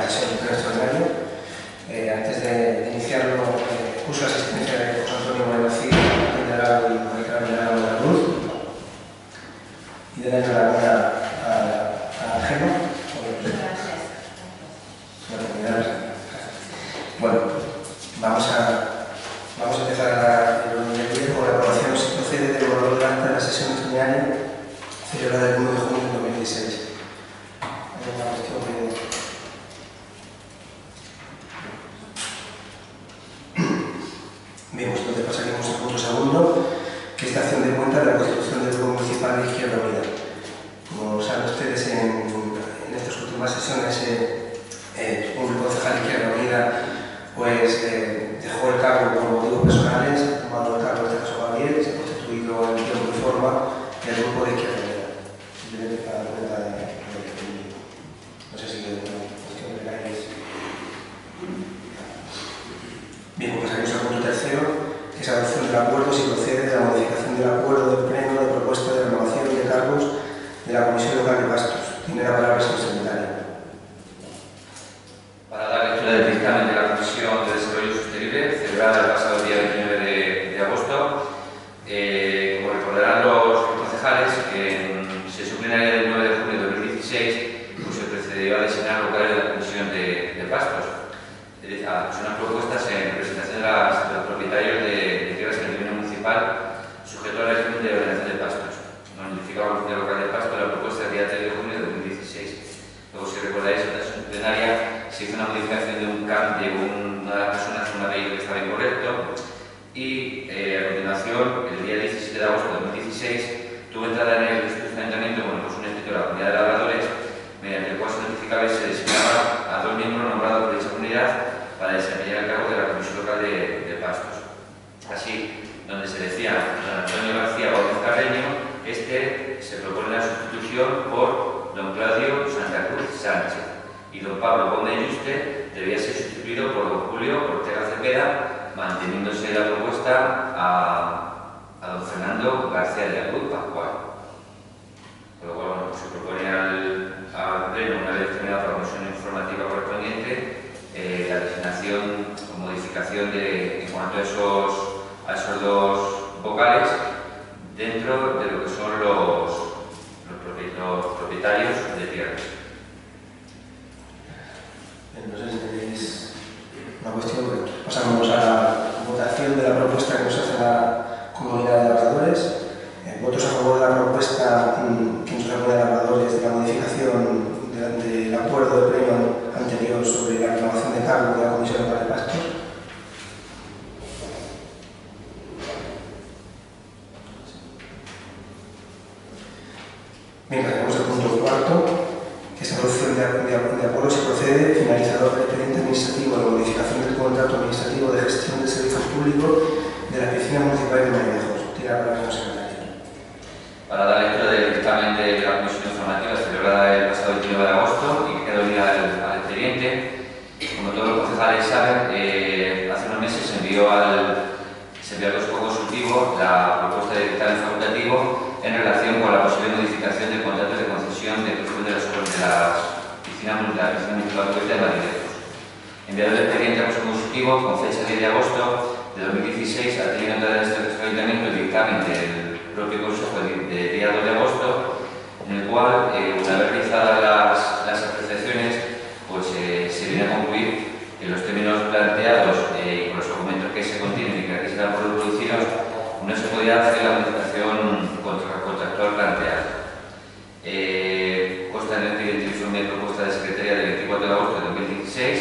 la sesión del pleno extraordinario. Antes de iniciarlo, puso la asistencia de José Antonio Moreno Cid, general y Mónica Milano de la Luz, y de la enhorabuena a Gema. Bueno, vamos a empezar el orden del día con la aprobación, si procede, del borrador de acta de la sesión extraordinaria celebrada el 1 de junio de 2016. ¿Hay alguna cuestión Bien, pues entonces pasaríamos al punto segundo, que es la acción de cuenta de la constitución del Grupo Municipal de Izquierda Unida. Como saben ustedes, en estas últimas sesiones, un concejal de Izquierda Unida pues, dejó el cargo por motivos personales, tomando el cargo, en este caso Gabriel, y se ha constituido en tiempo y forma del Grupo de Izquierda Unida. Simplemente para dar cuenta de no sé si hay una cuestión que queráis. Bien, pues pasaremos al punto tercero, que es la adopción del acuerdo, si procede, de la modificación del acuerdo del Pleno de propuesta de renovación de cargos de la Comisión Local de Pastos. Tiene la palabra el señor secretario. Para dar lectura del dictamen de la Comisión de Desarrollo Sostenible, celebrada el pasado día 29 de agosto, como recordarán los concejales, en sesión plenaria del 9 de junio de 2016 pues se procedió a designar locales de la Comisión de Pastos. Es decir, a personas propuestas en representación de los propietarios de tierras en el dominio municipal sujeto a la régimen de ordenación de pastos. Nos notificaba la Comisión Local de Pastos la propuesta del día 3 de junio de 2016. Luego, si recordáis, en la sesión plenaria se hizo una modificación de un cambio de una de las personas con un apellido que estaba incorrecto y a continuación, el día 17 de agosto de 2016, tuvo entrada en el ayuntamiento pues un escrito de la comunidad de labradores mediante el cual se notificaba y se designaba a 2 miembros nombrados por dicha comunidad para desempeñar el cargo de la Comisión Local de Pastos. Así, donde se decía don Antonio García Gómez Carreño, se propone la sustitución por don Claudio Santa Cruz Sánchez y don Pablo Gómez Yuste debía ser sustituido por don Julio Ortega Cepeda, manteniéndose la propuesta a don Fernando García de la Cruz Pascual. Por lo cual, bueno, pues se propone al Pleno, una vez terminada la comisión informativa correspondiente, la designación o modificación en cuanto a esos 2 vocales dentro de lo que son los propietarios de tierras. No sé si tenéis una cuestión. Pasamos a la votación de la propuesta que nos hace la Comunidad de Labradores. ¿Votos a favor de la propuesta que nos hace la Comunidad de Labradores de la modificación del acuerdo de pleno anterior sobre la renovación de cargo de la Comisión Local de Pastos? Bien, pasamos al punto cuarto, que es la adopción de acuerdo si procede, finalizador del expediente administrativo de modificación del contrato administrativo de gestión de servicios públicos de la Oficina Municipal de Marinejos. Tiene la palabra el señor secretario. Para dar lectura del dictamen de la Comisión Informativa celebrada el pasado 29 de agosto y que queda unida al expediente, como todos los concejales saben, hace unos meses se envió al Consejo Consultivo la propuesta de dictamen facultativo en relación con la posible modificación del contrato de concesión de ejecución de la Oficina Municipal de Marinejos. Enviado el expediente al Consejo Consultivo con fecha 10 de agosto de 2016, ha tenido entrada en este ayuntamiento el dictamen del propio Consejo de día 2 de agosto, en el cual, una vez realizadas las apreciaciones, pues se viene a concluir que los términos planteados y con los argumentos que se contienen y que aquí se dan por reproducidos, no se podía hacer la modificación contractual planteada. Consta en el expediente informe de propuesta de Secretaría del 24 de agosto de 2016,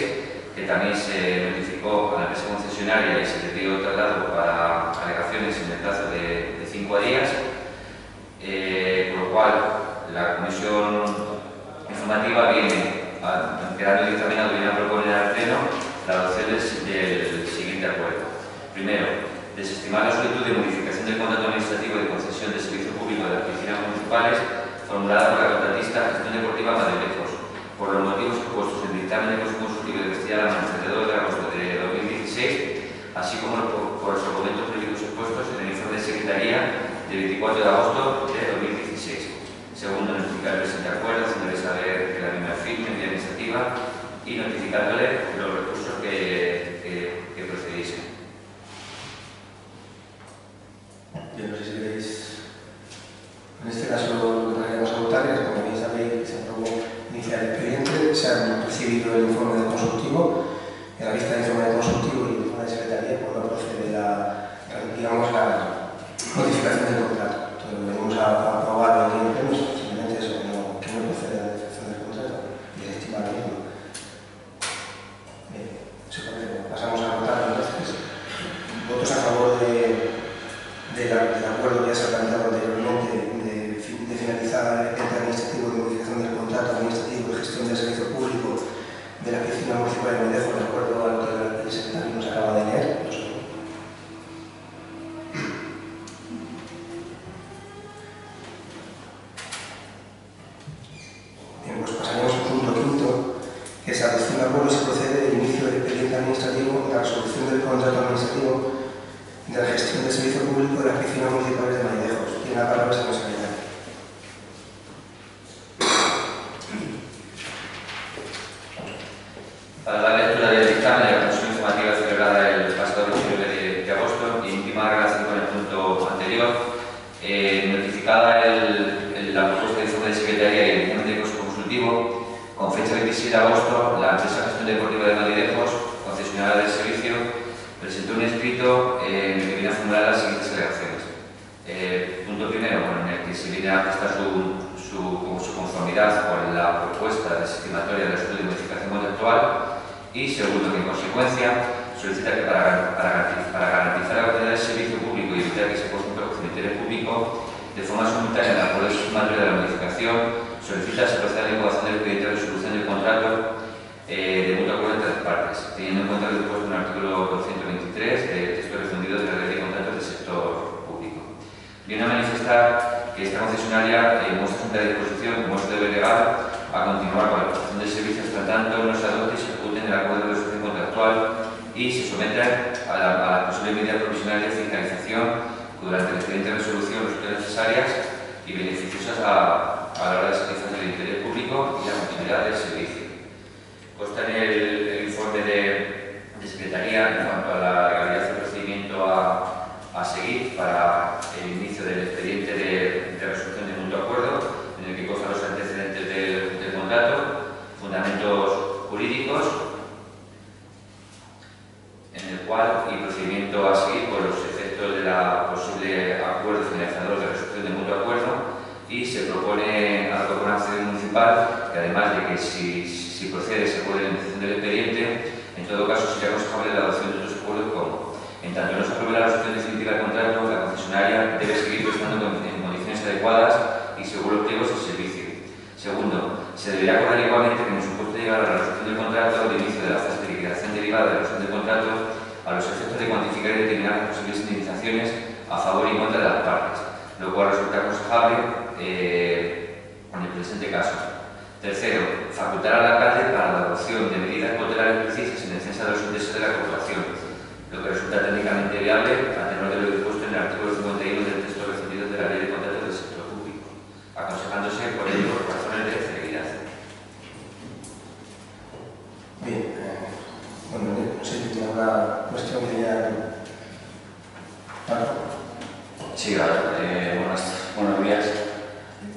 que también se notificó a la empresa concesionaria y se le dio traslado para alegaciones en el plazo de 5 días, por lo cual la Comisión Informativa viene quedando dictaminado, viene a proponer al Pleno la adopción del siguiente acuerdo. Primero, desestimar la solicitud de modificación del contrato administrativo de concesión de servicio público de las oficinas municipales formulada por la contratista Gestión Deportiva Marinejos, por los motivos expuestos en el dictamen del Consejo Consultivo de Castilla-La Mancha de 2 de agosto de 2016, así como por los argumentos jurídicos expuestos en el informe de Secretaría del 24 de agosto de 2016. Segundo, notificar el presente acuerdo, haciéndole saber que la misma firme vía administrativa y notificar recibido el informe del consultivo. En la vista del informe del consultivo y el informe de secretaría, pues no procede la modificación del contrato. Entonces, venimos a aprobarlo aquí en pleno, simplemente eso, que no procede la modificación del contrato y se estima lo mismo. Bien, pasamos a votar entonces. Votos a favor del acuerdo que ya se ha planteado anteriormente de finalizar el ente administrativo de modificación del contrato administrativo de gestión del servicio público de la Oficina Municipal de Vallejo, de acuerdo a lo que el secretario nos acaba de leer. Bien, pues pasaremos al punto quinto, que es adopción de acuerdo si procede del inicio del expediente administrativo de la resolución del contrato administrativo de la gestión del servicio público de las oficinas municipales de Vallejo. Tiene la palabra el señor secretario. Para la lectura del dictamen de la Comisión Informativa celebrada el pasado 29 de agosto y en última relación con el punto anterior, notificada la propuesta de informe de secretaría y el informe de costo consultivo, con fecha 27 de agosto, la empresa Gestión Deportiva de Valledejos, concesionaria del servicio, presentó un escrito en el que viene a formular las siguientes alegaciones. Punto primero, en el que se viene a prestar su conformidad con la propuesta desestimatoria del estudio de modificación contractual y segundo, que en consecuencia solicita que para garantizar la calidad del servicio público y evitar que se ponga un procedimiento público de forma simultánea en el acuerdo estimatorio de la modificación, solicita se proceda a la incoación del expediente de resolución del contrato de mutuo acuerdo entre las partes, teniendo en cuenta lo dispuesto en el artículo 223 del texto refundido de la Ley de Contratos del Sector Público. Viene a manifestar que esta concesionaria muestra su disposición, como se debe legal, a continuar con la prestación de servicios hasta tanto no se adopte y se ejecuten el acuerdo de resolución contractual y se someta a la posible medida provisional de fiscalización que durante el expediente de resolución resulten necesarias y beneficiosas a la hora de satisfacer el interés público y la continuidad del servicio. Consta en el informe de Secretaría en cuanto a la legalidad del procedimiento a seguir para el inicio del expediente de resolución de mutuo acuerdo, en el que constan los antecedentes del contrato, fundamentos jurídicos, en el cual y procedimiento a seguir por los efectos de la posible acuerdo finalizador de resolución de mutuo acuerdo, y se propone a la Corporación Municipal que, además de que si procede se acuerde la iniciación del expediente, en todo caso sería aconsejable la adopción de otros acuerdos como: en tanto no se apruebe la resolución definitiva del contrato, la concesionaria debe seguir prestando en condiciones adecuadas y según los pliegos el servicio. Segundo, se deberá acordar igualmente que en el supuesto de llegar a la resolución del contrato, el inicio de la fase de liquidación derivada de la resolución del contrato, a los efectos de cuantificar y determinar las posibles indemnizaciones a favor y en contra de las partes, lo cual resulta aconsejable en el presente caso. Tercero, facultar al alcalde para la adopción de medidas cautelares precisas en defensa de los intereses de la corporación, lo que resulta técnicamente viable a tenor de lo dispuesto en el artículo 51 del texto refundido de la Ley de Contratos del Sector Público, aconsejándose por ello por razones de celeridad. Bien, bueno, no sé si tiene alguna cuestión que ya... Sí, buenos días.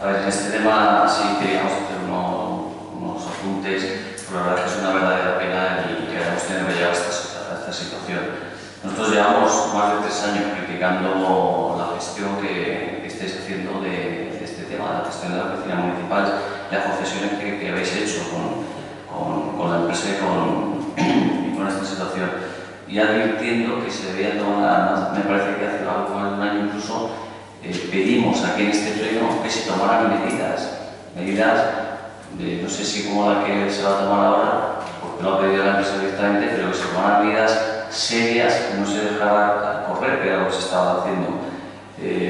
A ver, en este tema sí queríamos hacer unos apuntes, pero la verdad es que es una verdadera pena y queremos tener que llegar a esta situación. Nosotros llevamos más de 3 años criticando la gestión que estáis haciendo de este tema, de la gestión de la oficina municipal, las concesiones que habéis hecho con la empresa y con esta situación. Y advirtiendo que se debía tomar, me parece que hace algo más de un año incluso, pedimos aquí en este pleno que se tomaran medidas de, no sé si como la que se va a tomar ahora, porque lo ha pedido la empresa directamente, pero que se tomaran medidas serias, que no se dejara correr, que era lo que se estaba haciendo,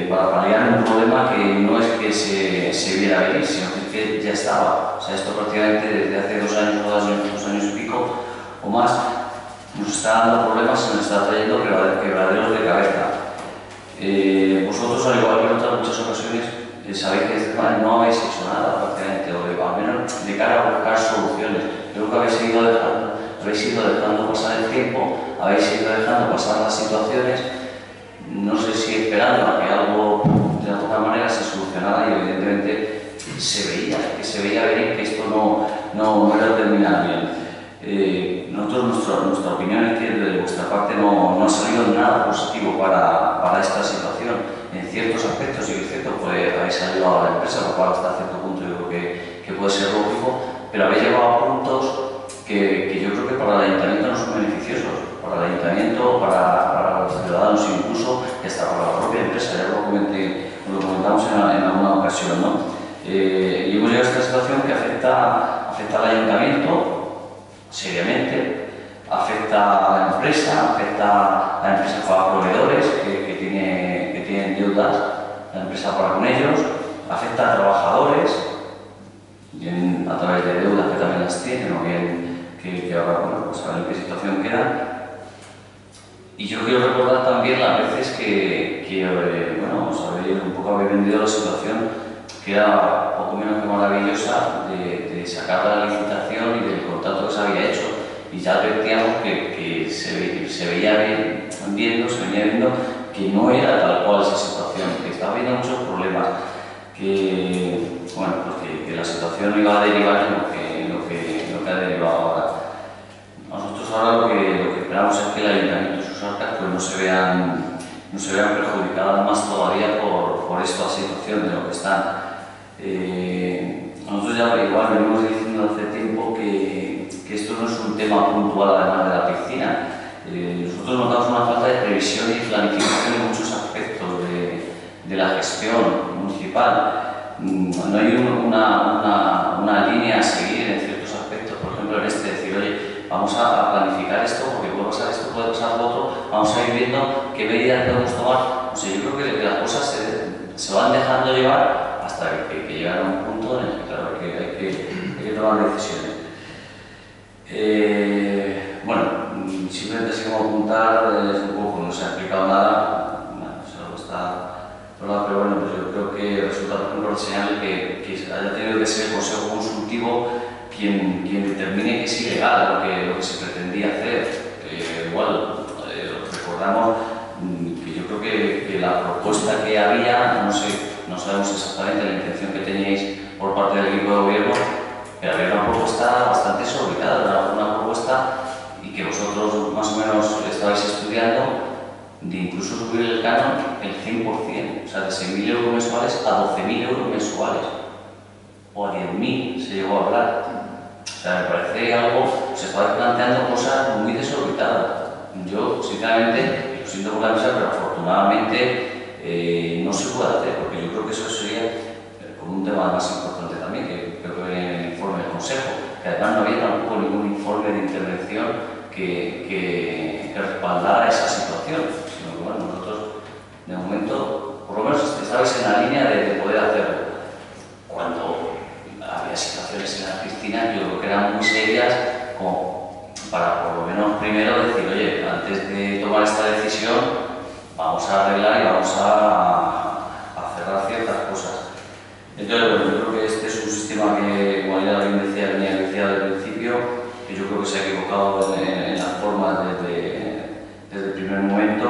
para paliar un problema que no es que se viera venir, sino que ya estaba. O sea, esto prácticamente desde hace 2 años o 2 años y pico o más, nos está dando problemas, se nos está trayendo quebraderos de cabeza. Vosotros, al igual que en otras muchas ocasiones, sabéis que no habéis hecho nada prácticamente, o al menos de cara a buscar soluciones. Creo que habéis ido dejando pasar el tiempo, habéis ido dejando pasar las situaciones, no sé si esperando a que algo de alguna manera se solucionara, y evidentemente se veía venir que esto no no era terminar bien. Nuestra opinión es que de vuestra parte no ha salido nada positivo para esta situación. En ciertos aspectos, y es cierto, habéis ayudado a la empresa, lo cual hasta cierto punto yo creo que puede ser lógico, pero habéis llegado a puntos que yo creo que para el ayuntamiento no son beneficiosos, para el ayuntamiento, para los ciudadanos incluso, y hasta para la propia empresa. Ya lo comentamos en alguna ocasión, ¿no? Y hemos llegado a esta situación que afecta al ayuntamiento seriamente, afecta a la empresa para proveedores que tienen deudas, la empresa para con ellos, afecta a trabajadores, bien a través de deudas que también las tienen, o bien que ahora, bueno, pues a ver en qué situación quedan. Y yo quiero recordar también las veces bueno, os habéis vendido la situación que era poco menos que maravillosa de sacar la licitación y del contrato que se había hecho. Y ya advertíamos que se venía viendo que no era tal cual esa situación, que estaba habiendo muchos problemas, que, bueno, pues que la situación iba a derivar en lo que ha derivado ahora. Nosotros ahora lo que esperamos es que el ayuntamiento y sus arcas pues no se vean perjudicadas más todavía por esta situación de lo que están. Nosotros ya igual venimos diciendo hace tiempo que esto no es un tema puntual además de la piscina. Nosotros notamos una falta de previsión y planificación en muchos aspectos de la gestión municipal. No hay una línea a seguir en ciertos aspectos, por ejemplo en decir, oye, vamos a planificar esto porque puede pasar esto, puede pasar lo otro, vamos a ir viendo qué medidas podemos tomar. O sea, yo creo que las cosas se van dejando llevar hasta que llegan a un punto en el que, claro, hay que tomar decisiones. Bueno, simplemente así como apuntar, un poco, no se ha explicado nada, solo está hablado, pero bueno, pues yo creo que resulta profesional que haya tenido que ser el Consejo Consultivo quien determine que es ilegal lo que se pretendía hacer. Igual, recordamos que yo creo que la propuesta que había, no sabemos exactamente la intención que teníais por parte del equipo de gobierno, pero había una propuesta bastante desorbitada, una propuesta y que vosotros más o menos estabais estudiando de incluso subir el canon el 100%, o sea, de 6.000 euros mensuales a 12.000 euros mensuales, o a 10.000 se llegó a hablar. O sea, me parece algo, se estaba planteando cosas muy desorbitadas. Yo, sinceramente, lo siento por la mesa, pero afortunadamente no se puede hacer, porque yo creo que eso sería como un tema más importante también, que creo que viene en el informe del Consejo, que además no había tampoco ningún informe de intervención que respaldara esa situación, sino que bueno, nosotros de momento, por lo menos estabais en la línea de poder hacerlo. Cuando había situaciones en las piscinas, yo creo que eran muy serias, como para por lo menos primero decir, oye, antes de tomar esta decisión, vamos a arreglar y vamos a cerrar ciertas cosas. Entonces, bueno, yo creo que este es un sistema que, como ya bien decía, venía decía desde el principio, que yo creo que se ha equivocado en las formas desde el primer momento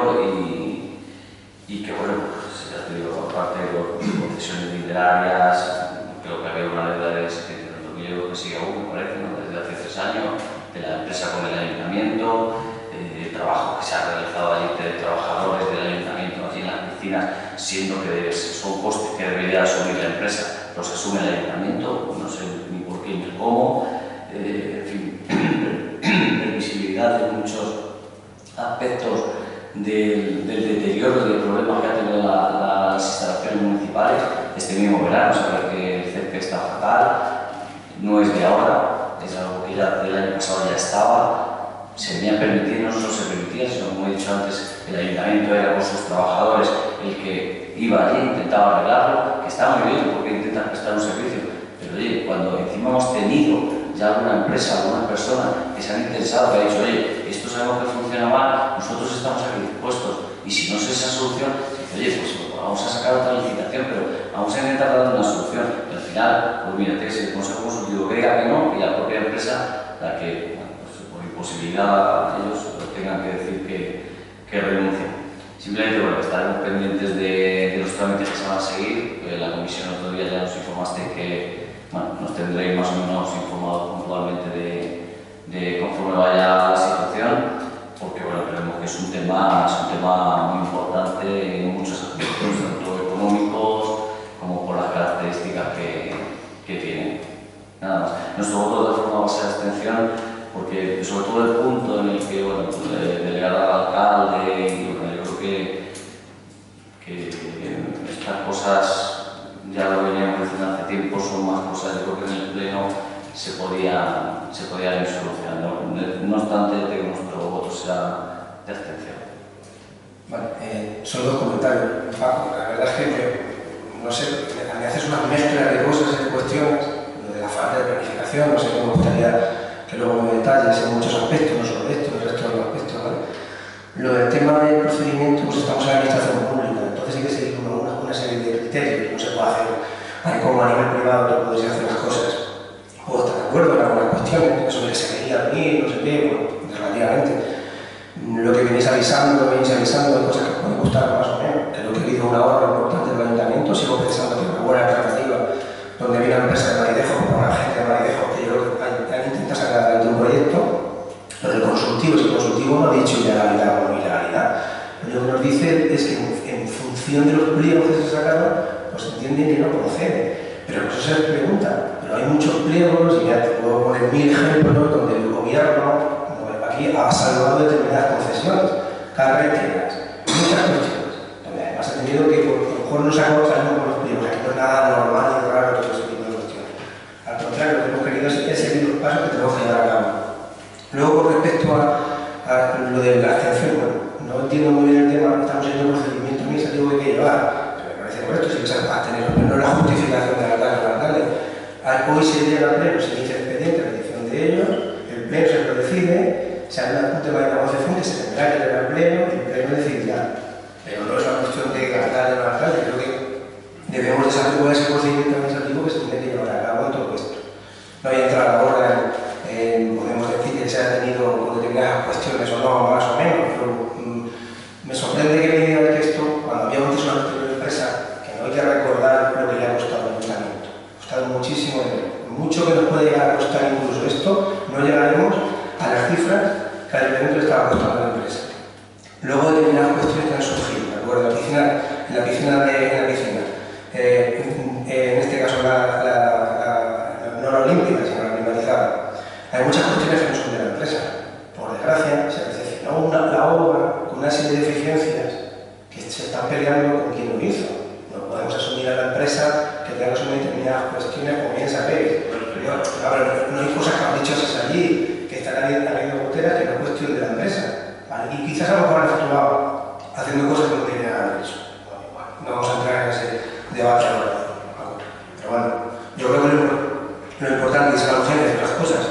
y que, bueno, pues ya te digo, por parte de concesiones literarias, creo que había una deuda de 700.000 euros que sigue aún, me parece, ¿no? Desde hace 3 años, de la empresa con el ayuntamiento, el trabajo que se ha realizado allí de trabajadores del ayuntamiento allí en las piscinas, siendo que son costes que debería asumir la empresa, los asume el ayuntamiento, no sé ni por qué ni cómo, en fin, previsibilidad de muchos aspectos del deterioro del problema que ha tenido las instalaciones municipales. Este mismo verano, saber que el CEP está fatal, no es de ahora, es algo que ya del año pasado ya estaba, se venía permitiendo, no solo se permitía, sino como he dicho antes, el ayuntamiento era con sus trabajadores el que iba allí, intentaba arreglarlo, que está muy bien porque intentan prestar un servicio, pero oye, cuando encima hemos tenido ya alguna empresa, alguna persona que se han interesado, que ha dicho, oye, esto sabemos que funciona mal, nosotros estamos aquí dispuestos, y si no es esa solución, dice, oye, pues vamos a sacar otra licitación, pero vamos a intentar dar una solución. Y al final, pues mira, que el Consejo Consultivo que diga que no, y la propia empresa, la que, bueno, pues, por imposibilidad ellos tengan que decir que renuncien. Simplemente, bueno, estaremos pendientes de los trámites que se van a seguir. La comisión otro día ya nos informaste que bueno, nos tendréis más o menos informados puntualmente de conforme vaya la situación, porque bueno, creemos que es un tema muy importante en muchos aspectos, tanto económicos como por las características que tiene. Nada más. Nuestro voto de forma va a ser abstención, porque sobre todo el punto en el que bueno, delegar al alcalde, y bueno, yo creo que estas cosas ya lo veníamos diciendo hace tiempo, son más cosas, yo creo que en el pleno se podían ir solucionando. No obstante, nuestro voto será de abstención. Vale, son dos comentarios, Paco. La verdad es que, no sé, me haces una mezcla de cosas y cuestiones, lo de la falta de planificación, no sé, me gustaría que luego me detalles en muchos aspectos, no solo esto, el resto de los aspectos, ¿vale? Lo del tema del procedimiento, pues estamos en la administración pública, entonces hay que seguir una serie de criterios, no se puede hacer como a nivel privado, tú puedes hacer las cosas. Puedo estar de acuerdo en algunas cuestiones, eso de que se quería venir, no sé qué, bueno, relativamente. Lo que venís avisando, hay cosas que pueden gustar más o menos. Creo que ha habido una obra importante del ayuntamiento, sigo pensando que es una buena alternativa, donde viene una empresa de Maridejo, una gente de Maridejo, que yo creo que han intentado sacar adelante un proyecto. Lo del consultivo, si el consultivo no ha dicho ilegalidad o no ilegalidad. Lo que nos dice es que en función de los pliegos que se sacaron, pues entienden que no procede. Pero eso se les pregunta. Pero hay muchos pliegos, y ya te puedo poner 1000 ejemplos, donde el gobierno aquí ha salvado determinadas concesiones, carreteras, muchas cuestiones. Donde además ha tenido que, por lo mejor no se ha salimos con los pliegos, aquí no es nada normal ni raro todo ese tipo de cuestiones. Al contrario, lo que hemos querido es seguir los pasos que tenemos que llevar a cabo. Luego, con respecto a lo de la abstención, bueno, no entiendo muy bien el tema, estamos en un procedimiento administrativo que hay que llevar, pero me parece correcto, si que se va a tener, pero no es la justificación del alcalde. Hoy se llega al pleno, se inicia el expediente a petición de ellos, el pleno se lo decide, se habla un tema de negociación que se tendrá que llevar al pleno y el pleno decidirá. Pero no es una cuestión de alcalde o no alcalde, creo que debemos desarrollar ese procedimiento administrativo que se tiene que llevar a cabo en todo esto. No voy a entrar ahora podemos decir que se ha tenido con determinadas cuestiones o no, más o menos, pero me sorprende que me digan que esto, cuando había antes una empresa, que no hay que recordar lo que le ha costado al ayuntamiento. Ha costado muchísimo dinero. Mucho que nos puede llegar a costar incluso esto, no llegaremos a las cifras que al ayuntamiento le estaba costando a la empresa. Luego determinadas cuestiones que han surgido, ¿de acuerdo? En la piscina, en este caso no la olímpica, sino la climatizada. Hay muchas cuestiones que no son de la empresa. Por desgracia, se recepcionó la obra con una serie de deficiencias que se están peleando con quien lo hizo. No podemos asumir a la empresa que tenga que asumir determinadas cuestiones, como bien sabéis. No hay cosas caprichosas allí, que están habiendo goteras que no es cuestión de la empresa. ¿Vale? Y quizás a lo mejor han actuado haciendo cosas que no tienen nada de eso. Bueno, no vamos a entrar en ese debate ahora. Pero bueno, yo creo que lo importante es la urgencia de las cosas.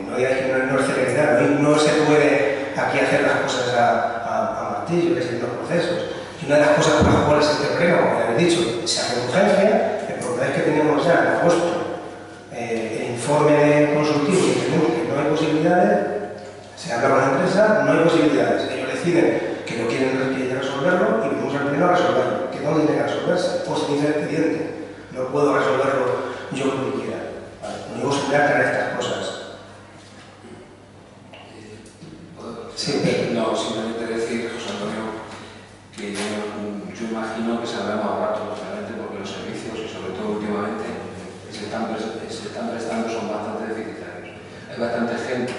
No digáis que no es celeridad, no se puede aquí hacer las cosas a martillo, que siguen los procesos. Y una de las cosas por las cuales este pleno, como ya habéis dicho, se hace urgencia, el problema es que tenemos ya en agosto el informe consultivo y tenemos que no hay posibilidades, se habla con la empresa, no hay posibilidades. Ellos deciden que no quieren resolverlo y venimos al pleno a resolverlo. ¿Que dónde tiene que resolverse? Pues se dice el expediente. No puedo resolverlo yo como quiera. Vale. Lo único es crear estas cosas. Sí. No, simplemente decir, José Antonio, que yo imagino que se habrán ahorrado lógicamente porque los servicios, y sobre todo últimamente, que se están prestando son bastante deficitarios. Hay bastante gente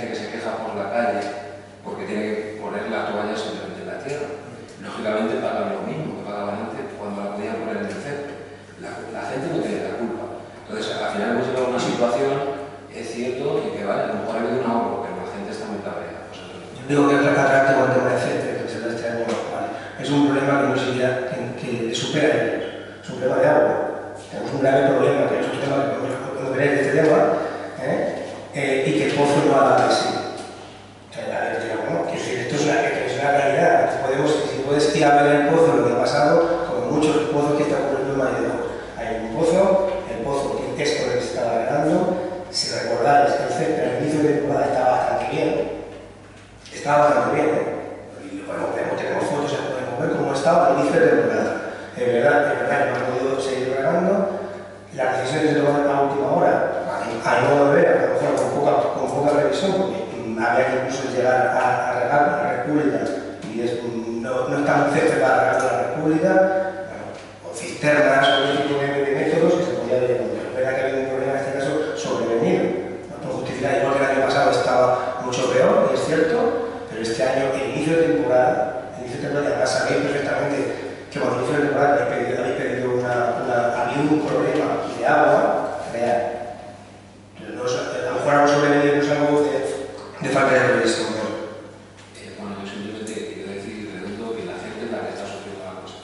que se queja por la calle porque tiene que poner la toalla simplemente en la tierra. Lógicamente pagan lo mismo que pagaban antes cuando la podían poner en el centro. La gente no tiene la culpa. Entonces, al final hemos llegado a una situación, es cierto, y que vale, a lo mejor ha habido un ahorro, pero la gente está muy cabreada. Digo que es atractivo con el tema de centro, que se da este año, vale. Es un problema que no se que supera a ellos. Es un problema de agua. Tenemos un grave problema, que es un tema que podemos ver de este tema, y que el pozo no ha dado de sí. Quiero decir, esto es una realidad. Si puedes ir a ver el pozo, lo que ha pasado, como muchos pozos que están ocurriendo en Maridejo. Hay un pozo, el pozo que es con el que se estaba agregando. Si recordáis, el centro al inicio de temporada estaba bastante bien. Estaba bastante bien, y bueno, tenemos fotos, podemos ver cómo estaba al inicio de temporada. Es verdad, no ha podido seguir ganando. Las decisiones presentó a última hora, a mi modo de ver, a lo mejor con poca previsión, porque había que incluso llegar a regar la República y no está muy cerca para regar la República, o cisternas o otro tipo de métodos que se podía llevar. Pero es verdad que había un problema en este caso sobrevenido. No puedo justificar, igual que el año pasado estaba mucho peor, y es cierto, pero este año, el inicio de temporada, además sabéis perfectamente que cuando inicio de temporada habéis pedido había un problema de agua real. A lo mejor algo sobrevenido no es algo de falta de previsión. Bueno, yo simplemente quiero decir, redundo que la gente es la que está sufriendo la cosa.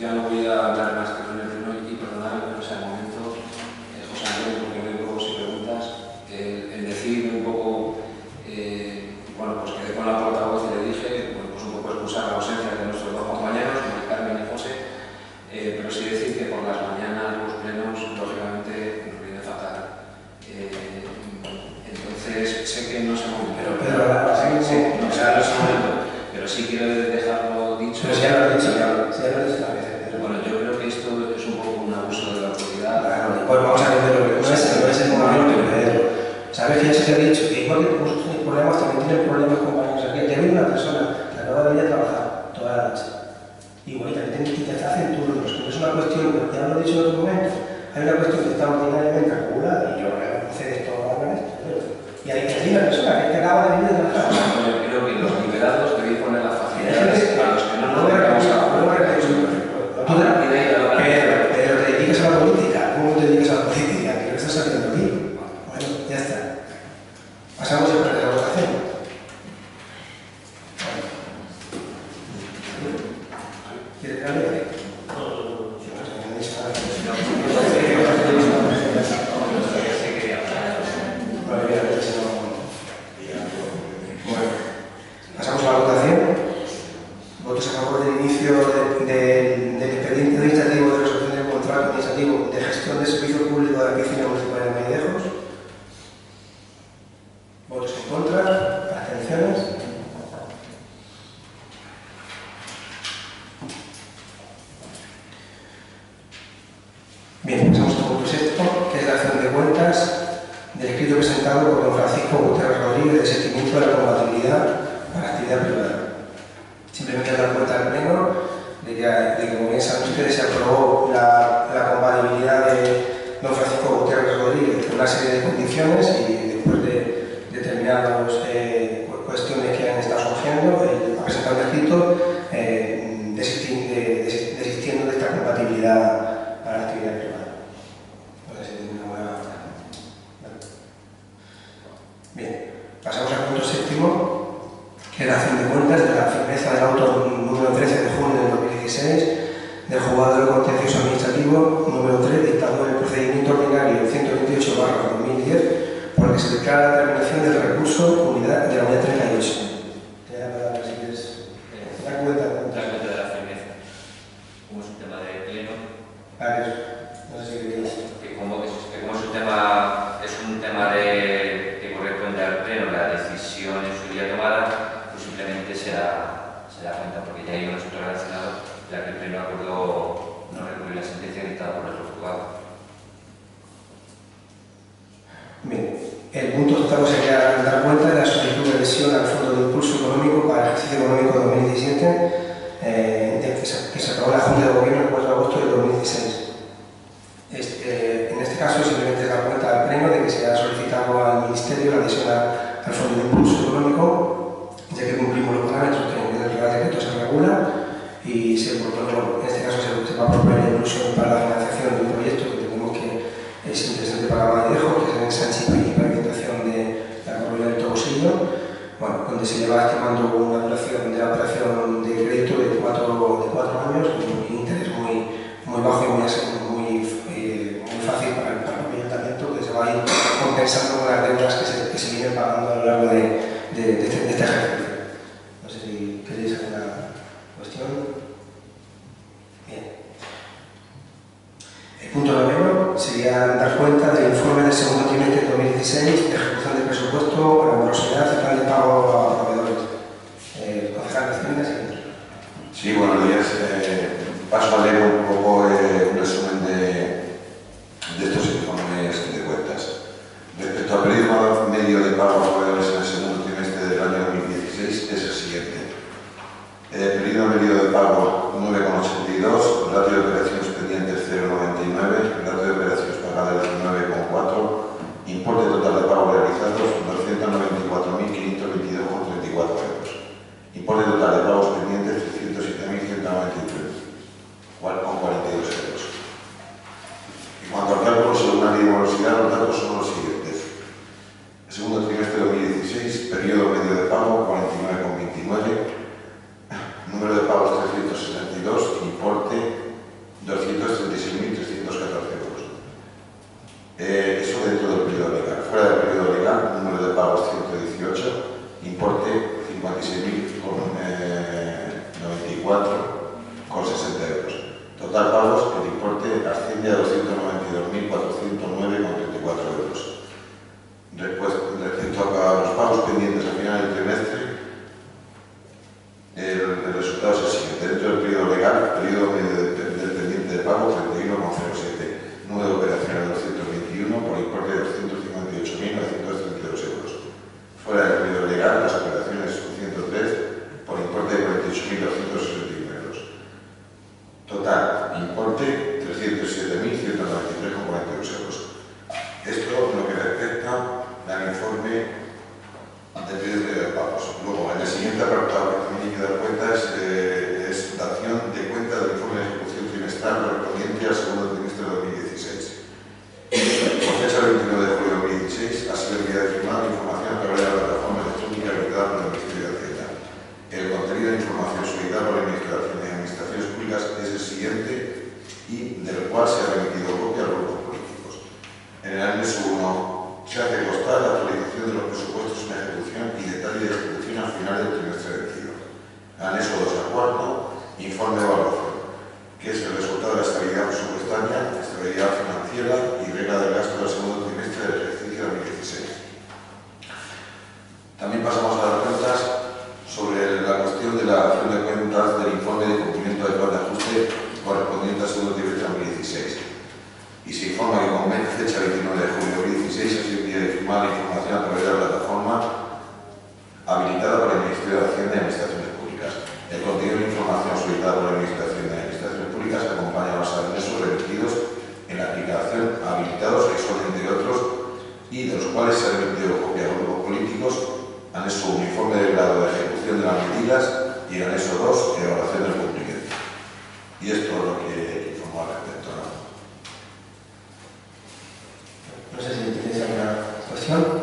Ya no voy a hablar más que con el pleno y perdonadme, pero es el momento, José Antonio, porque me luego si preguntas, el decir un poco, bueno, pues quedé con la portavoz y le dije, bueno, pues un poco excusar la ausencia de nuestros dos compañeros, Mari Carmen y José, pero sí decir que por las mañanas los plenos, lógicamente, nos viene fatal. Entonces, sé que no se momento, pero sí quiero dejarlo dicho. Pero si ya lo he dicho, a veces. Bueno, yo creo que esto es un poco un abuso de la autoridad. Claro, pues vamos a ver, no es el momento de leerlo. ¿Sabes que ya se te ha dicho? Que igual que vosotros tenéis problemas, también tienen problemas compañeros aquí. Ya viene una persona que acaba de venir a trabajar toda la noche. Igual y te hacen turnos. No es una cuestión, ya lo he dicho en otro momento, hay una cuestión que está ordinariamente regulada y yo reconocer esto ahora. Y hay una persona que acaba de venir a trabajar. Yo creo que los liberados debéis poner las facilidades a los que no nos dedicamos a la pero te dedicas a la política. ¿Cómo te dedicas a la política? ¿Qué estás haciendo aquí? Bueno, ya está. Pasamos a la votación. ¿Quieres que hable? Pasamos a la votación. Votos a favor del inicio del expediente administrativo de resolución del contrato administrativo de gestión de servicio público de la Piscina Municipal de Maidejos. Votos en contra. Abstenciones. Bien, pasamos al punto sexto, que es la acción de cuentas del escrito presentado por don Francisco Gutiérrez Rodríguez de seguimiento de la compatibilidad para la actividad privada. Simplemente dar cuenta al pleno de que, como bien saben ustedes, se aprobó la compatibilidad de don Francisco Gutiérrez Rodríguez con una serie de condiciones y después de determinadas cuestiones que han estado surgiendo, ha presentado un escrito desistiendo de esta compatibilidad para la actividad privada. No sé si tiene una buena... Bien, pasamos al punto séptimo, que es la acción de cuentas de la firmeza del auto número 13 de junio del 2016 del juzgado de lo contencioso administrativo número 3 dictado en el procedimiento ordinario 128/2010 por el que se declara la terminación del recurso unidad de la unidad 38. Te da la palabra si quieres. Da cuenta de la firmeza. Como es un tema de pleno. No sé si queréis. Como es un tema que corresponde al pleno, la decisión en su día tomada, pues simplemente se da cuenta, porque ya hay un asunto relacionado en la que el pleno acordó no recurrir la sentencia dictada por el juzgado. Bien, el punto octavo sería dar cuenta de la solicitud de adhesión al Fondo de Impulso Económico para el ejercicio económico de 2017 que se aprobó en la Junta de Gobierno el 4 de agosto de 2016. En este caso, simplemente dar cuenta al Pleno de que se ha solicitado al Ministerio la adhesión al Fondo de Impulso Económico, ya que cumplimos los parámetros que en el Real Decreto se regula y se propone, en este caso se va a proponer la inclusión para la financiación de un proyecto que tenemos que es interesante para Madejo, que es en Sánchez y pavimentación de la Corona del Tobosillo, bueno, donde se lleva estimando una duración de la operación de crédito de 4 años, un interés muy bajo y muy fácil para el ayuntamiento, que se va a ir compensando con las deudas que se vienen pagando a lo largo de este ejercicio. No sé si queréis alguna cuestión. Bien. El punto noveno sería dar cuenta del informe del segundo trimestre de 2016 de ejecución del presupuesto, la morosidad y plan de pago a proveedores. Concejal de Hacienda, sí. Sí, buenos días. Paso a leer un poco un resumen de pago a proveedores en el segundo trimestre del año 2016 es el siguiente. Periodo medio de pago 9,82, ratio de operaciones pendientes 0,99, ratio de operaciones pagadas 19,4, importe total de pago realizados 294.522,34 euros. Importe total de pagos pendientes 307.193,42 euros. En cuanto al cálculo según la ley de morosidad, los datos son los siguientes. El segundo trimestre de 2016, periodo medio de pago 49,29, número de pagos 372, importe 236.314 euros. Eso dentro del periodo legal. Fuera del periodo legal, número de pagos 118, importe 56.094,60 euros. Total pagos, el importe asciende a 292.409,34 euros. Respecto a los pagos pendientes al final del trimestre, el resultado es el siguiente. Dentro del periodo legal, periodo medio del pendiente de pago 31,07, número de operaciones 221 por importe de 258.932 euros. Fuera del periodo legal, las operaciones son 103 por importe de 48.261 euros. Total, importe 307.193,42 euros. Esto es lo que respecta al informe del periodo de pagos. Luego, en el siguiente apartado que también hay que dar cuenta es dación de cuenta del informe de ejecución trimestral correspondiente al segundo trimestre de 2016. Por fecha 29 de julio de 2016 ha sido enviada y firmada la información a través de la plataforma electrónica habilitada por el Ministerio de Hacienda. El contenido de información solicitada por el Ministerio de Hacienda y Administraciones Públicas es el siguiente y del cual se ha remitido copia a los grupos políticos. En el anexo 1 se hace constar la actualización de los presupuestos en ejecución y detalle de ejecución al final del trimestre vencido. Anexo 2 al cuarto, informe de evaluación, que es el resultado de la estabilidad presupuestaria, estabilidad financiera y regla del gasto del segundo trimestre del ejercicio 2016. También pasamos a dar cuentas sobre la cuestión de la acción de cuentas del informe de cumplimiento del plan de ajuste correspondiente al segundo trimestre de 2016. Y se informa que con fecha 29 de julio de 2016 ha sido enviada y firmada la información a través de la plataforma habilitada por el Ministerio de Hacienda y Administraciones Públicas. El contenido de la información solicitada por el Ministerio de Hacienda y Administraciones Públicas acompaña a los anexos remitidos en la aplicación habilitados, que son entre otros, y de los cuales se han remitido copia a los grupos políticos, anexo 1, informe del grado de ejecución de las medidas, y el anexo 2, evaluación del cumplimiento. Y esto es lo que informó al respecto. No sé si tenéis alguna cuestión.